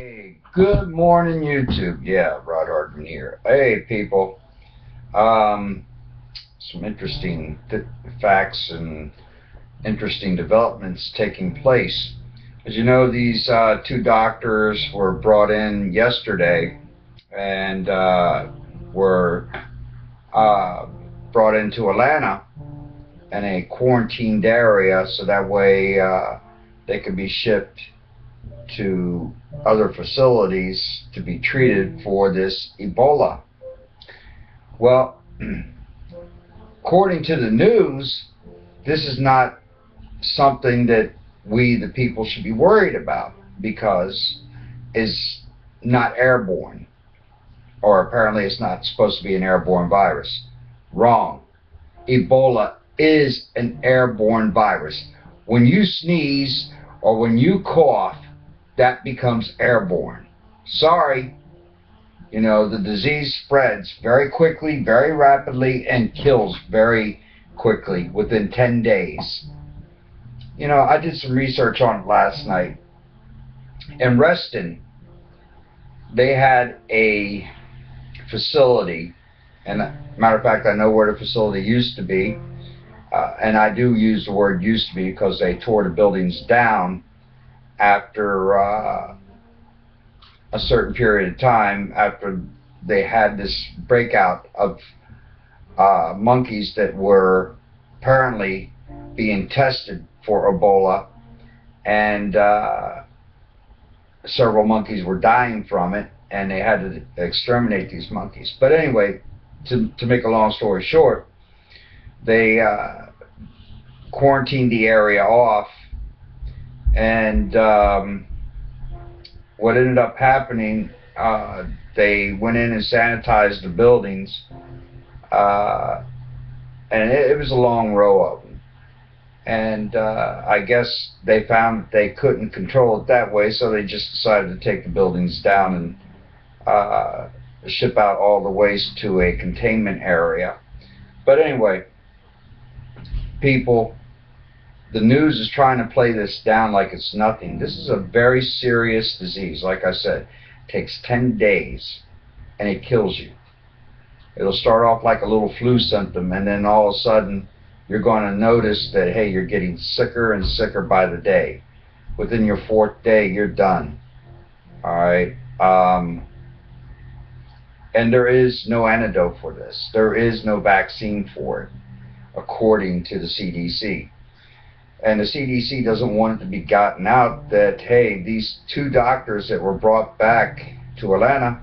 Hey, good morning, YouTube. Yeah, Rod Hardman here. Hey, people. Um, some interesting facts and interesting developments taking place. As you know, these two doctors were brought in yesterday and were uh, brought into Atlanta in a quarantined area so that way they could be shipped to other facilities to be treated for this Ebola. Well, according to the news, this is not something that we, the people, should be worried about because it's not airborne, or apparently it's not supposed to be an airborne virus. Wrong. Ebola is an airborne virus. When you sneeze or when you cough, that becomes airborne. Sorry, you know, the disease spreads very quickly, very rapidly, and kills very quickly within 10 days. You know, I did some research on it last night. In Reston, they had a facility, and matter of fact, I know where the facility used to be, and I do use the word used to be because they tore the buildings down after a certain period of time, after they had this breakout of monkeys that were apparently being tested for Ebola, and several monkeys were dying from it, and they had to exterminate these monkeys. But anyway, to make a long story short, they quarantined the area off, and what ended up happening, they went in and sanitized the buildings, and it was a long row of them. And I guess they found that they couldn't control it that way, so they just decided to take the buildings down and ship out all the waste to a containment area. But anyway, people, the news is trying to play this down like it's nothing. This is a very serious disease. Like I said, it takes 10 days and it kills you. It'll start off like a little flu symptom, and then all of a sudden you're going to notice that, hey, you're getting sicker and sicker by the day. Within your fourth day, you're done. All right. And there is no antidote for this. There is no vaccine for it, according to the CDC. And the CDC doesn't want it to be gotten out that, hey, these two doctors that were brought back to Atlanta,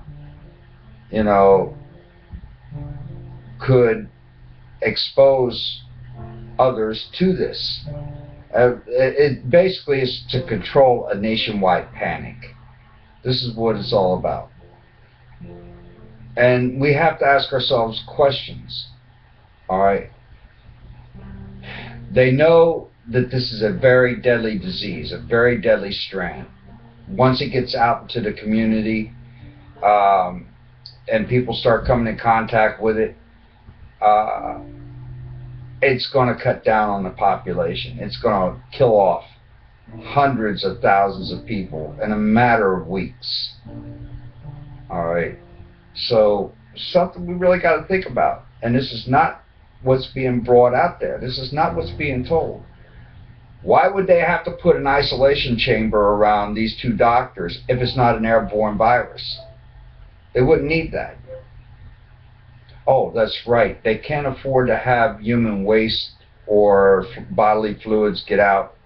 you know, could expose others to this. It basically is to control a nationwide panic. This is what it's all about. And we have to ask ourselves questions. All right. They know that this is a very deadly disease, a very deadly strand. Once it gets out into the community, and people start coming in contact with it, it's going to cut down on the population. It's going to kill off hundreds of thousands of people in a matter of weeks. All right. So something we really got to think about. And this is not what's being brought out there. This is not what's being told. Why would they have to put an isolation chamber around these two doctors if it's not an airborne virus? They wouldn't need that. Oh, that's right. They can't afford to have human waste or bodily fluids get out,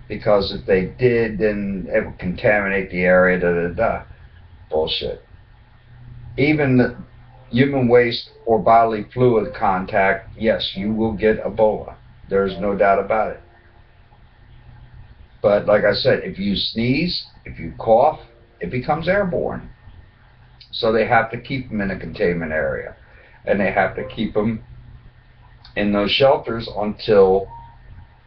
because if they did, then it would contaminate the area, da-da-da. Bullshit. Even the human waste or bodily fluid contact, yes, you will get Ebola. There's no doubt about it. But like I said, if you sneeze, if you cough, it becomes airborne. So they have to keep them in a containment area. And they have to keep them in those shelters until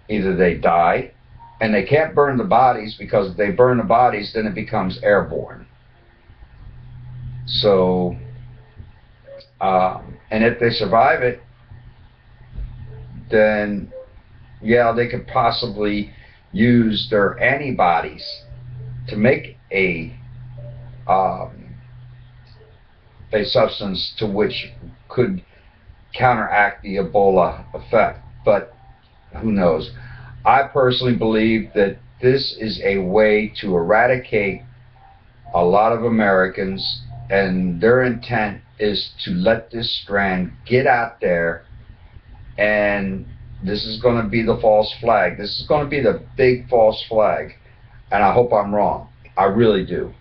either they die, and they can't burn the bodies, because if they burn the bodies, then it becomes airborne. So, and if they survive it, then yeah, they could possibly use their antibodies to make a um, a substance to which could counteract the Ebola effect. But who knows? I personally believe that this is a way to eradicate a lot of Americans, and their intent is to let this strand get out there, and this is going to be the false flag. This is going to be the big false flag, and I hope I'm wrong. I really do.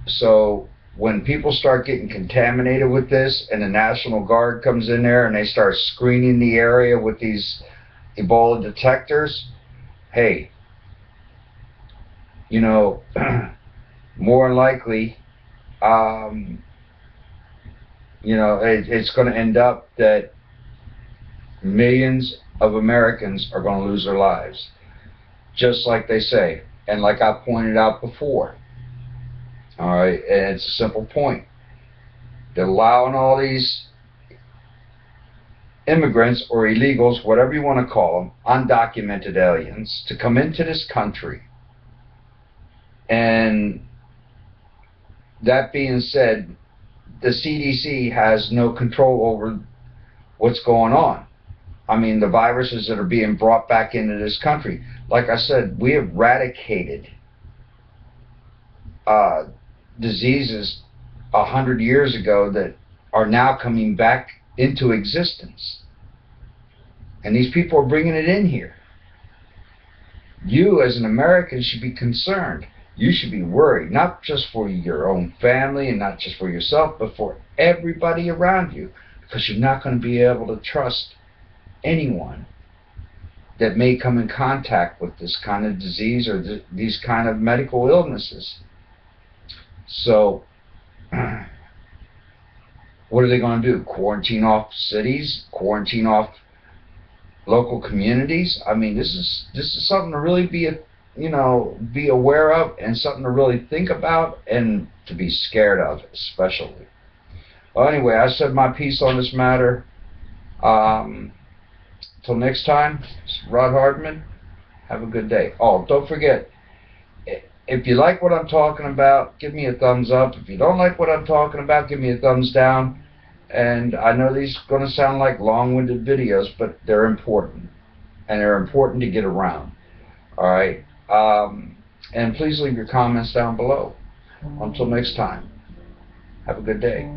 So when people start getting contaminated with this, and the National Guard comes in there and they start screening the area with these Ebola detectors, hey, you know, more than likely, you know, it's going to end up that millions of Americans are going to lose their lives, just like they say, and like I pointed out before. All right, and it's a simple point. They're allowing all these immigrants or illegals, whatever you want to call them, undocumented aliens, to come into this country. And that being said, the CDC has no control over what's going on. I mean, the viruses that are being brought back into this country. Like I said, we eradicated diseases 100 years ago that are now coming back into existence. And these people are bringing it in here. You, as an American, should be concerned. You should be worried, not just for your own family and not just for yourself, but for everybody around you, because you're not going to be able to trust anyone that may come in contact with this kind of disease or these kind of medical illnesses. So, what are they going to do? Quarantine off cities? Quarantine off local communities? I mean, this is something to really be aware of, and something to really think about and to be scared of, especially. Well, anyway, I said my piece on this matter. Till next time, it's Rod Hardman. Have a good day. Oh, don't forget, if you like what I'm talking about, give me a thumbs up. If you don't like what I'm talking about, give me a thumbs down. And I know these are going to sound like long-winded videos, but they're important. And they're important to get around. All right? And please leave your comments down below. Until next time, have a good day.